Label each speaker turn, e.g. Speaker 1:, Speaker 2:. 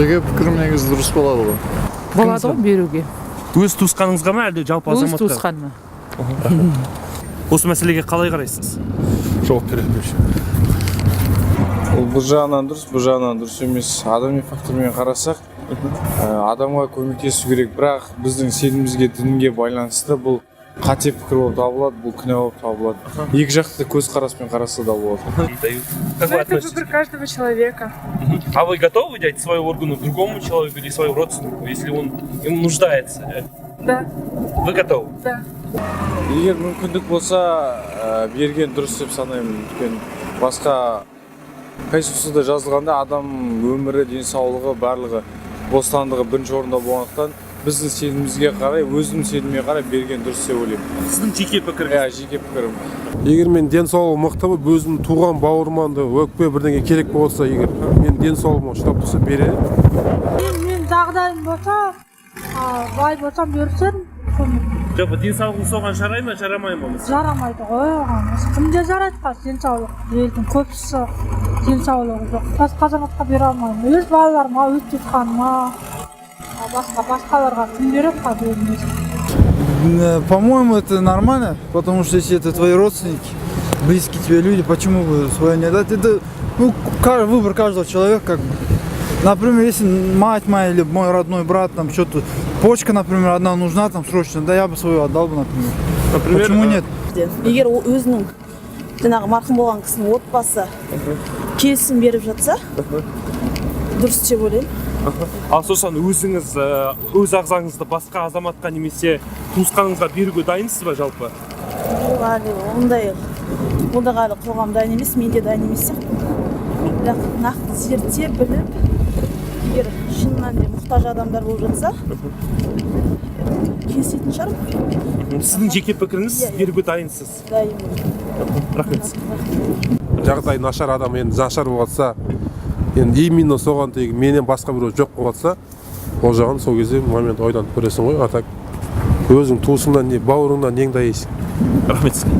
Speaker 1: Жеке пікірім негізі дұрыс болады ғой.
Speaker 2: Болады ғой беруге.
Speaker 3: Өз туысқаныңызға ма әлде жалпы
Speaker 2: Өз
Speaker 3: азаматтар?
Speaker 2: туысқаныма.
Speaker 3: Осы мәселеге қалай қарайсыз?
Speaker 4: Жауап беремін.
Speaker 5: Бұл жағынан дұрыс, бұл жағынан дұрыс емес. Адами фактормен қарасақ, адамға көмектесу керек, бірақ біздің сенімімізге, дінге байланысты бұл қате пікір болып табылады, бұл күнә болып табылады. Екі жақты көзқараспен қараса да болады.
Speaker 3: Как вы
Speaker 6: Это
Speaker 3: относитесь?
Speaker 6: выбор каждого человека.
Speaker 3: А вы готовы дать свой орган другому человеку или своему родственнику, если он им нуждается?
Speaker 6: Да,
Speaker 3: Вы готовы?
Speaker 6: да.
Speaker 5: Егер мүмкіндік болса, берген дұрыс деп санаймын. Өйткені басқа Конституцияда жазылғанда адам өмірі, денсаулығы, барлығы бостандығы бірінші орында болғандықтан біздің сенімімізге қарай, өзімнің сеніміме қарай берген дұрыс деп ойлаймын.
Speaker 3: Сіздің жеке пікіріңіз?
Speaker 5: Жеке пікірім.
Speaker 4: Егер мен денсаулығым мықты болып, өзімнің туған бауырманды өкпе бірдеңе керек болса, егер мен денсаулығыма ұштап тұрса беремін.
Speaker 7: Мен жағдайым болса, бай болсам берсем,
Speaker 3: Жоқ, денсаулығыңыз соған жарай ма, жарамай ма?
Speaker 7: жарамайды ғой оған. Кімге жарайды қазір денсаулық? Елдің көбісі денсаулығы жоқ. Басқа азаматқа бере алмаймын. Өз балаларыма, өз туысқаныма, басқаларға кім береді қазір өзіміз?
Speaker 8: По-моему, это нормально, потому что если это твои родственники, близкие тебе люди, почему бы свое не дать? Это выбор каждого человека, как бы. Например, если мать моя или мой родной брат, там что-то, почка, например, одна нужна там срочно, да я бы свою отдал бы, например. Почему нет?
Speaker 9: Егер өзінің жаңағы марқұм болған кісінің отбасы келісім беріп жатса, дұрыс деп ойлаймын.
Speaker 3: Ал сосын өзіңіз өз ағзаңызды басқа азаматқа немесе туысқаныңызға беруге дайынсыз ба жалпы?
Speaker 9: Әлі ондай әлі қоғам дайын емес, мен де дайын емес сияқтымын. Бірақ нақты зерттеп біліп, егер шынымен де мұқтаж адамдар болып жатса, келісетін шығармын.
Speaker 3: Сіздің жеке пікіріңіз беруге дайынсыз?
Speaker 9: Дайынмын.
Speaker 3: Рахмет.
Speaker 4: Жағдай нашар адам енді нашар болғатса, енді именно соған тегі менен басқа біреу жоқ болғатса, ол жағын сол кезде момент ойланып көресің ғой, а так өзің туысыңнан не бауырыңнан нең дайысың.
Speaker 3: Рахмет сізге.